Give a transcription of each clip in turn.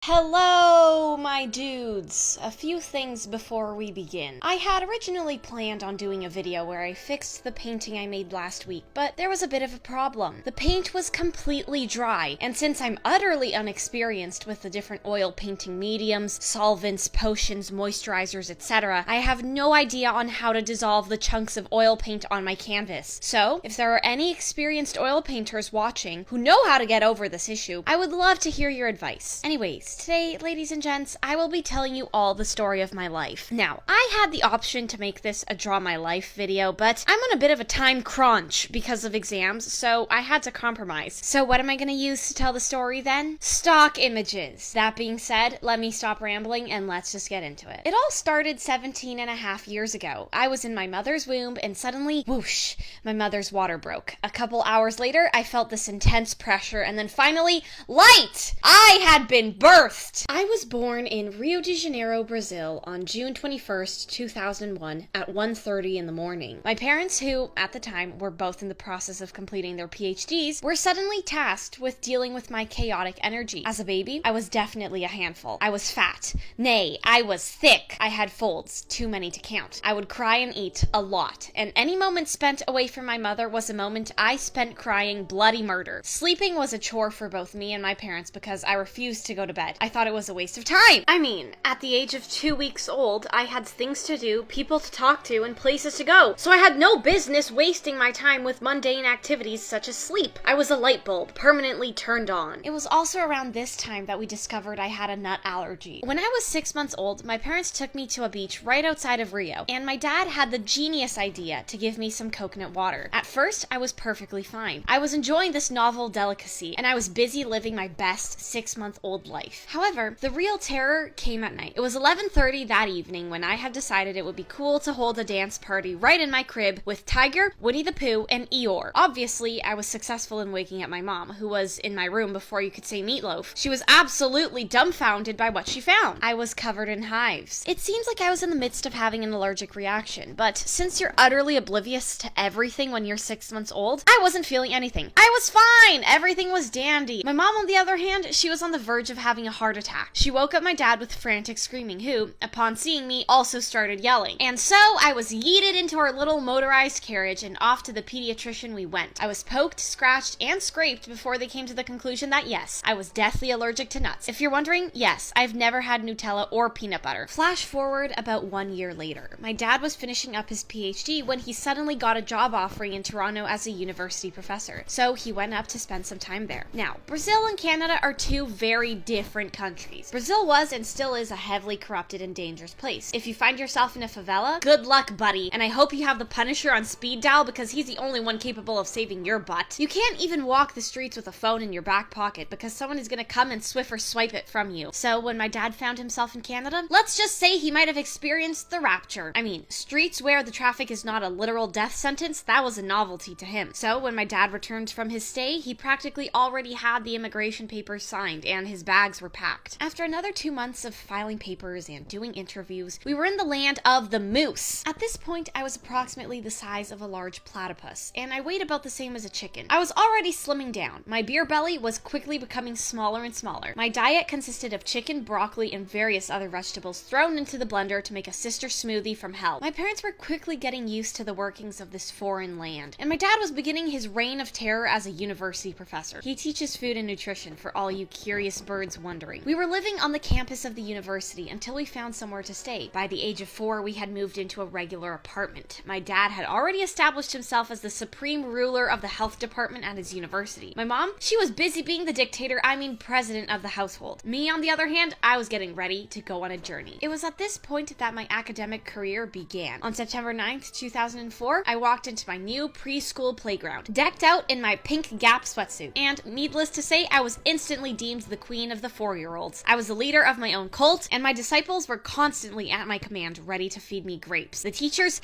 Hello, my dudes! A few things before we begin. I had originally planned on doing a video where I fixed the painting I made last week, but there was a bit of a problem. The paint was completely dry, and since I'm utterly unexperienced with the different oil painting mediums, solvents, potions, moisturizers, etc., I have no idea on how to dissolve the chunks of oil paint on my canvas. So, if there are any experienced oil painters watching who know how to get over this issue, I would love to hear your advice. Anyways, today, ladies and gents, I will be telling you all the story of my life. Now, I had the option to make this a Draw My Life video, but I'm on a bit of a time crunch because of exams, so I had to compromise. So what am I gonna use to tell the story then? Stock images. That being said, let me stop rambling and let's just get into it. It all started 17 and a half years ago. I was in my mother's womb and suddenly, whoosh, my mother's water broke. A couple hours later, I felt this intense pressure and then finally, light! I had been birthed! I was born in Rio de Janeiro, Brazil on June 21st, 2001 at 1:30 in the morning. My parents, who at the time were both in the process of completing their PhDs, were suddenly tasked with dealing with my chaotic energy. As a baby, I was definitely a handful. I was fat. Nay, I was thick. I had folds, too many to count. I would cry and eat a lot, and any moment spent away from my mother was a moment I spent crying bloody murder. Sleeping was a chore for both me and my parents because I refused to go to bed. I thought it was a waste of time. I mean, at the age of 2 weeks old, I had things to do, people to talk to, and places to go. So I had no business wasting my time with mundane activities such as sleep. I was a light bulb, permanently turned on. It was also around this time that we discovered I had a nut allergy. When I was 6 months old, my parents took me to a beach right outside of Rio, and my dad had the genius idea to give me some coconut water. At first, I was perfectly fine. I was enjoying this novel delicacy, and I was busy living my best 6-month-old life. However, the real terror came at night. It was 11:30 that evening when I had decided it would be cool to hold a dance party right in my crib with Tiger, Winnie the Pooh, and Eeyore. Obviously, I was successful in waking up my mom, who was in my room before you could say meatloaf. She was absolutely dumbfounded by what she found. I was covered in hives. It seems like I was in the midst of having an allergic reaction, but since you're utterly oblivious to everything when you're 6 months old, I wasn't feeling anything. I was fine! Everything was dandy. My mom, on the other hand, she was on the verge of having a heart attack. She woke up my dad with frantic screaming, who, upon seeing me, also started yelling. And so I was yeeted into our little motorized carriage and off to the pediatrician we went. I was poked, scratched, and scraped before they came to the conclusion that yes, I was deathly allergic to nuts. If you're wondering, yes, I've never had Nutella or peanut butter. Flash forward about 1 year later. My dad was finishing up his PhD when he suddenly got a job offering in Toronto as a university professor. So he went up to spend some time there. Now, Brazil and Canada are two very different countries. Brazil was and still is a heavily corrupted and dangerous place. If you find yourself in a favela, good luck, buddy, and I hope you have the Punisher on speed dial because he's the only one capable of saving your butt. You can't even walk the streets with a phone in your back pocket because someone is gonna come and Swiffer swipe it from you. So when my dad found himself in Canada, let's just say he might have experienced the rapture. I mean, streets where the traffic is not a literal death sentence, that was a novelty to him. So when my dad returned from his stay, he practically already had the immigration papers signed and his bags were packed. After another 2 months of filing papers and doing interviews, we were in the land of the moose. At this point, I was approximately the size of a large platypus, and I weighed about the same as a chicken. I was already slimming down. My beer belly was quickly becoming smaller and smaller. My diet consisted of chicken, broccoli, and various other vegetables thrown into the blender to make a sister smoothie from hell. My parents were quickly getting used to the workings of this foreign land, and my dad was beginning his reign of terror as a university professor. He teaches food and nutrition for all you curious birds wondering. We were living on the campus of the university until we found somewhere to stay. By the age of 4, we had moved into a regular apartment. My dad had already established himself as the supreme ruler of the health department at his university. My mom, she was busy being the dictator, president of the household. Me, on the other hand, I was getting ready to go on a journey. It was at this point that my academic career began. On September 9th, 2004, I walked into my new preschool playground, decked out in my pink Gap sweatsuit, and needless to say, I was instantly deemed the queen of the 4-year-olds. I was the leader of my own cult, and my disciples were constantly at my command, ready to feed me grapes. The teachers,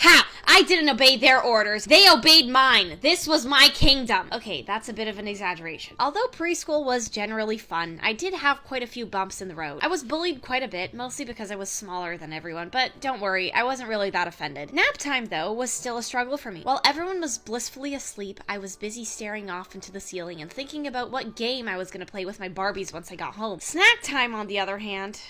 I didn't obey their orders. They obeyed mine. This was my kingdom. Okay, that's a bit of an exaggeration. Although preschool was generally fun, I did have quite a few bumps in the road. I was bullied quite a bit, mostly because I was smaller than everyone, but don't worry, I wasn't really that offended. Nap time, though, was still a struggle for me. While everyone was blissfully asleep, I was busy staring off into the ceiling and thinking about what game I was going to play with my Barbies once I got home. Snack time, on the other hand,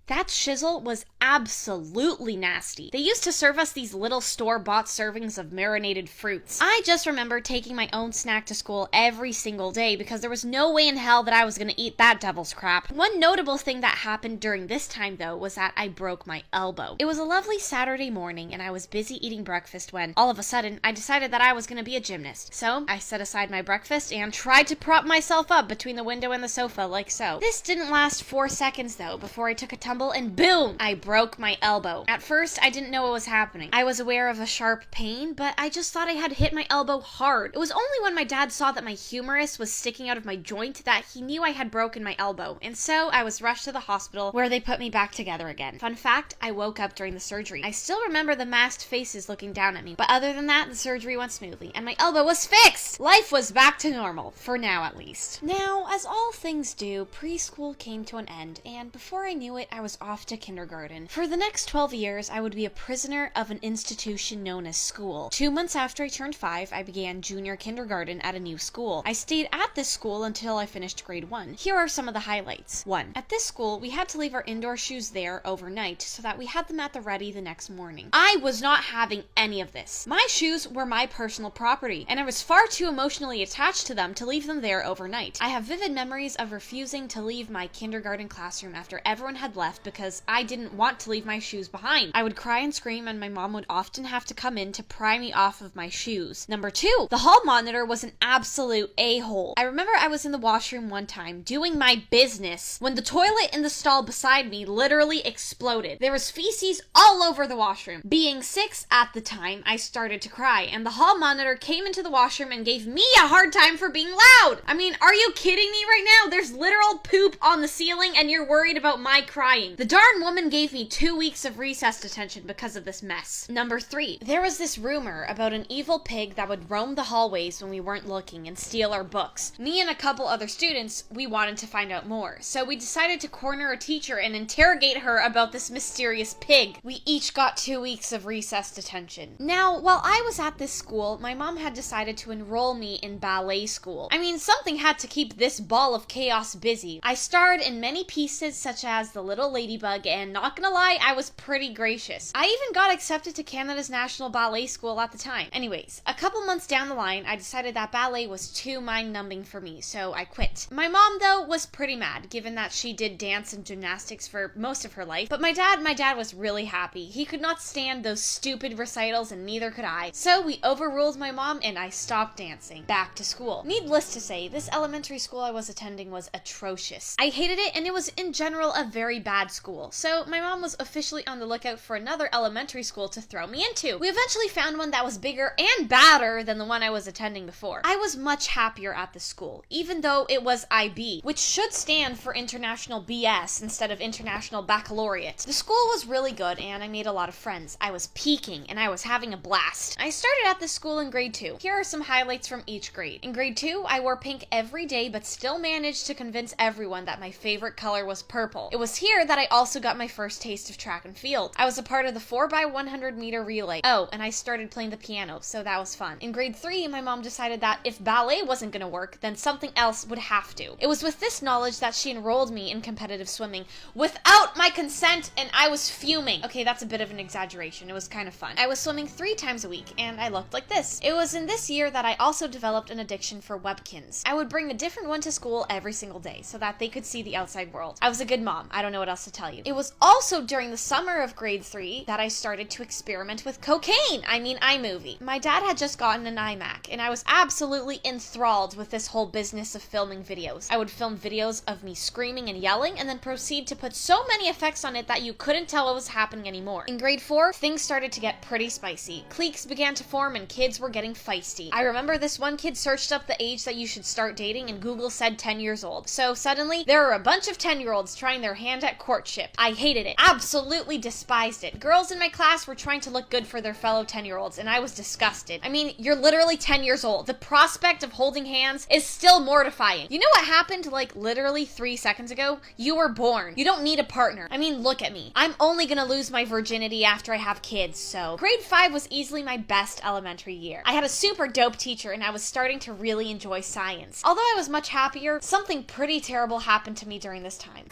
that shizzle was absolutely nasty. They used to serve us these little store-bought servings of marinated fruits. I just remember taking my own snack to school every single day because there was no way in hell that I was going to eat that devil's crap. One notable thing that happened during this time, though, was that I broke my elbow. It was a lovely Saturday morning, and I was busy eating breakfast when, all of a sudden, I decided that I was going to be a gymnast. So, I set aside my breakfast and tried to prop myself up between the window and the sofa like so. This didn't last 4 seconds, though, before I took a tumble and boom! I broke my elbow. At first, I didn't know what was happening. I was aware of a sharp pain, but I just thought I had hit my elbow hard. It was only when my dad saw that my humerus was sticking out of my joint that he knew I had broken my elbow, and so I was rushed to the hospital where they put me back together again. Fun fact, I woke up during the surgery. I still remember the masked faces looking down at me, but other than that, the surgery went smoothly, and my elbow was fixed! Life was back to normal, for now at least. Now, as all things do, preschool came to an end, and before I knew it, I was off to kindergarten. For the next 12 years, I would be a prisoner of an institution known as school. 2 months after I turned 5, I began junior kindergarten at a new school. I stayed at this school until I finished grade 1. Here are some of the highlights. 1. At this school, we had to leave our indoor shoes there overnight so that we had them at the ready the next morning. I was not having any of this. My shoes were my personal property, and I was far too emotionally attached to them to leave them there overnight. I have vivid memories of refusing to leave my kindergarten classroom after everyone had left because I didn't want to leave my shoes behind. I would cry and scream, and my mom would often have to come in to pry me off of my shoes. Number 2, the hall monitor was an absolute a-hole. I remember I was in the washroom one time doing my business when the toilet in the stall beside me literally exploded. There was feces all over the washroom. Being 6 at the time, I started to cry, and the hall monitor came into the washroom and gave me a hard time for being loud. I mean, are you kidding me right now? There's literal poop on the ceiling and you're worried about my crying. The darn woman gave me 2 weeks of recess detention because of this mess. Number 3, there was this rumor about an evil pig that would roam the hallways when we weren't looking and steal our books. Me and a couple other students, we wanted to find out more, so we decided to corner a teacher and interrogate her about this mysterious pig. We each got 2 weeks of recess detention. Now, while I was at this school, my mom had decided to enroll me in ballet school. I mean, something had to keep this ball of chaos busy. I starred in many pieces such as The Little Ladybug, and not gonna lie, I was pretty gracious. I even got accepted to Canada's National Ballet School at the time. Anyways, a couple months down the line, I decided that ballet was too mind-numbing for me, so I quit. My mom, though, was pretty mad, given that she did dance and gymnastics for most of her life, but my dad was really happy. He could not stand those stupid recitals, and neither could I. So we overruled my mom, and I stopped dancing. Back to school. Needless to say, this elementary school I was attending was atrocious. I hated it, and it was in general a very bad school, so my mom was officially on the lookout for another elementary school to throw me into. We eventually found one that was bigger and badder than the one I was attending before. I was much happier at the school, even though it was IB, which should stand for International BS instead of International Baccalaureate. The school was really good, and I made a lot of friends. I was peaking, and I was having a blast. I started at this school in grade 2. Here are some highlights from each grade. In grade 2, I wore pink every day, but still managed to convince everyone that my favorite color was purple. It was here that I also got my first taste of track and field. I was a part of the 4x100 meter relay. Oh, and I started playing the piano, so that was fun. In grade 3, my mom decided that if ballet wasn't gonna work, then something else would have to. It was with this knowledge that she enrolled me in competitive swimming without my consent, and I was fuming. Okay, that's a bit of an exaggeration. It was kind of fun. I was swimming 3 times a week, and I looked like this. It was in this year that I also developed an addiction for webkins. I would bring a different one to school every single day so that they could see the outside world. I was a good mom. I don't know what else to tell you. It was also during the summer of grade 3 that I started to experiment with cocaine. I mean, iMovie. My dad had just gotten an iMac, and I was absolutely enthralled with this whole business of filming videos. I would film videos of me screaming and yelling, and then proceed to put so many effects on it that you couldn't tell what was happening anymore. In grade 4, things started to get pretty spicy. Cliques began to form, and kids were getting feisty. I remember this one kid searched up the age that you should start dating, and Google said 10 years old. So suddenly, there were a bunch of 10-year-olds trying their hand at courtship. I hated it. Absolutely despised it. Girls in my class were trying to look good for their fellow 10-year-olds, and I was disgusted. I mean, you're literally 10 years old. The prospect of holding hands is still mortifying. You know what happened like literally 3 seconds ago? You were born. You don't need a partner. I mean, look at me. I'm only gonna lose my virginity after I have kids, so. Grade 5 was easily my best elementary year. I had a super dope teacher, and I was starting to really enjoy science. Although I was much happier, something pretty terrible happened to me during this time.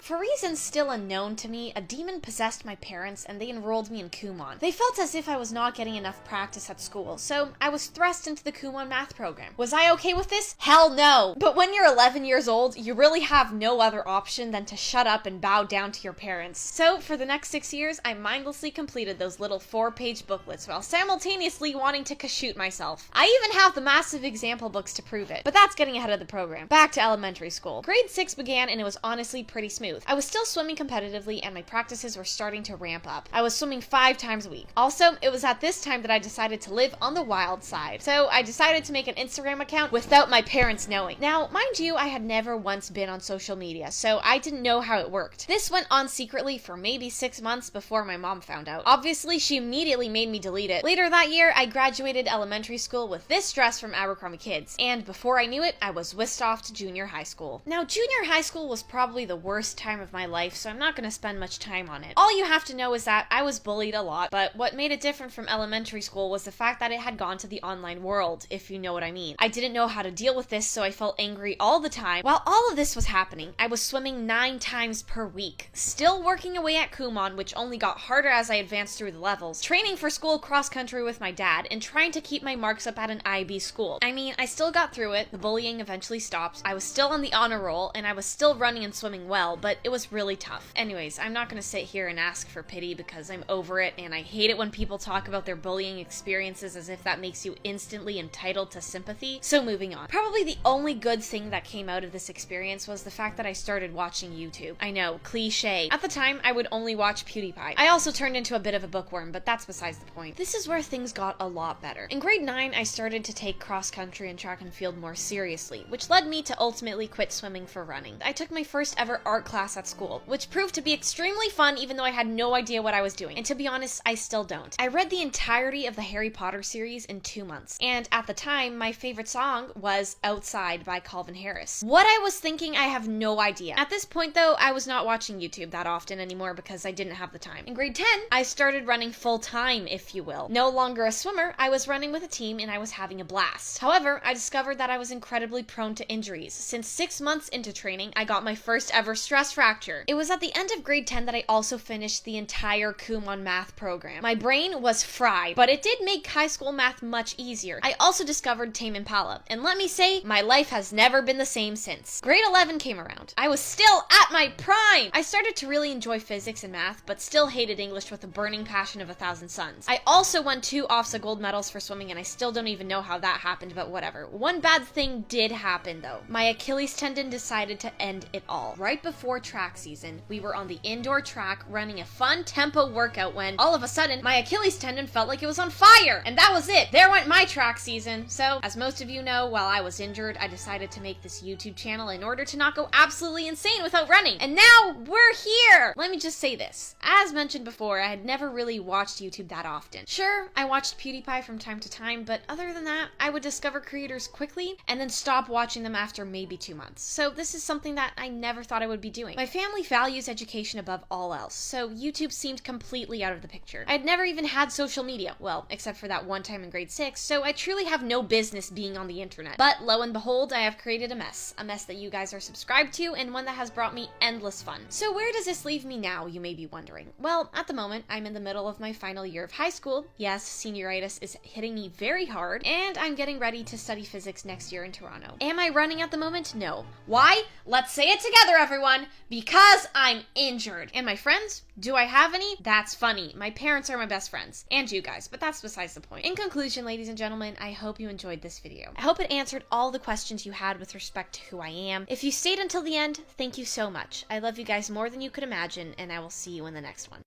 For reasons still unknown to me, a demon possessed my parents and they enrolled me in Kumon. They felt as if I was not getting enough practice at school, so I was thrust into the Kumon math program. Was I okay with this? Hell no! But when you're 11 years old, you really have no other option than to shut up and bow down to your parents. So for the next 6 years, I mindlessly completed those little 4-page booklets while simultaneously wanting to shoot myself. I even have the massive example books to prove it, but that's getting ahead of the program. Back to elementary school. Grade 6 began and it was honestly pretty smooth. I was still swimming competitively and my practices were starting to ramp up. I was swimming 5 times a week. Also, it was at this time that I decided to live on the wild side. So I decided to make an Instagram account without my parents knowing. Now, mind you, I had never once been on social media, so I didn't know how it worked. This went on secretly for maybe 6 months before my mom found out. Obviously, she immediately made me delete it. Later that year, I graduated elementary school with this dress from Abercrombie Kids, and before I knew it, I was whisked off to junior high school. Now, junior high school was probably the worst time of my life, so I'm not going to spend much time on it. All you have to know is that I was bullied a lot, but what made it different from elementary school was the fact that it had gone to the online world, if you know what I mean. I didn't know how to deal with this, so I felt angry all the time. While all of this was happening, I was swimming 9 times per week, still working away at Kumon, which only got harder as I advanced through the levels, training for school cross country with my dad, and trying to keep my marks up at an IB school. I mean, I still got through it, the bullying eventually stopped, I was still on the honor roll, and I was still running and swimming well, but it was really tough. Anyways, I'm not gonna sit here and ask for pity because I'm over it, and I hate it when people talk about their bullying experiences as if that makes you instantly entitled to sympathy, so moving on. Probably the only good thing that came out of this experience was the fact that I started watching YouTube. I know, cliche. At the time, I would only watch PewDiePie. I also turned into a bit of a bookworm, but that's besides the point. This is where things got a lot better. In grade 9, I started to take cross country and track and field more seriously, which led me to ultimately quit swimming for running. I took my first ever art class at school, which proved to be extremely fun even though I had no idea what I was doing. And to be honest, I still don't. I read the entirety of the Harry Potter series in 2 months. And at the time, my favorite song was Outside by Calvin Harris. What I was thinking, I have no idea. At this point though, I was not watching YouTube that often anymore because I didn't have the time. In grade 10, I started running full time, if you will. No longer a swimmer, I was running with a team and I was having a blast. However, I discovered that I was incredibly prone to injuries. Since 6 months into training, I got my first ever stress fracture. It was at the end of grade 10 that I also finished the entire Kumon math program. My brain was fried, but it did make high school math much easier. I also discovered Tame Impala, and let me say, my life has never been the same since. Grade 11 came around. I was still at my prime! I started to really enjoy physics and math, but still hated English with a burning passion of 1,000 suns. I also won 2 OFSA gold medals for swimming, and I still don't even know how that happened, but whatever. One bad thing did happen though. My Achilles tendon decided to end it all. Right before track season, we were on the indoor track running a fun tempo workout when, all of a sudden, my Achilles tendon felt like it was on fire! And that was it! There went my track season! So, as most of you know, while I was injured, I decided to make this YouTube channel in order to not go absolutely insane without running. And now, we're here! Let me just say this. As mentioned before, I had never really watched YouTube that often. Sure, I watched PewDiePie from time to time, but other than that, I would discover creators quickly and then stop watching them after maybe 2 months. So this is something that I never thought I would be doing. My family values education above all else, so YouTube seemed completely out of the picture. I had never even had social media, well, except for that one time in grade 6, so I truly have no business being on the internet. But lo and behold, I have created a mess that you guys are subscribed to, and one that has brought me endless fun. So where does this leave me now, you may be wondering? Well, at the moment, I'm in the middle of my final year of high school. Yes, senioritis is hitting me very hard, and I'm getting ready to study physics next year in Toronto. Am I running at the moment? No. Why? Let's say it together, everyone! Because I'm injured. And my friends? Do I have any? That's funny. My parents are my best friends. And you guys, but that's besides the point. In conclusion, ladies and gentlemen, I hope you enjoyed this video. I hope it answered all the questions you had with respect to who I am. If you stayed until the end, thank you so much. I love you guys more than you could imagine, and I will see you in the next one.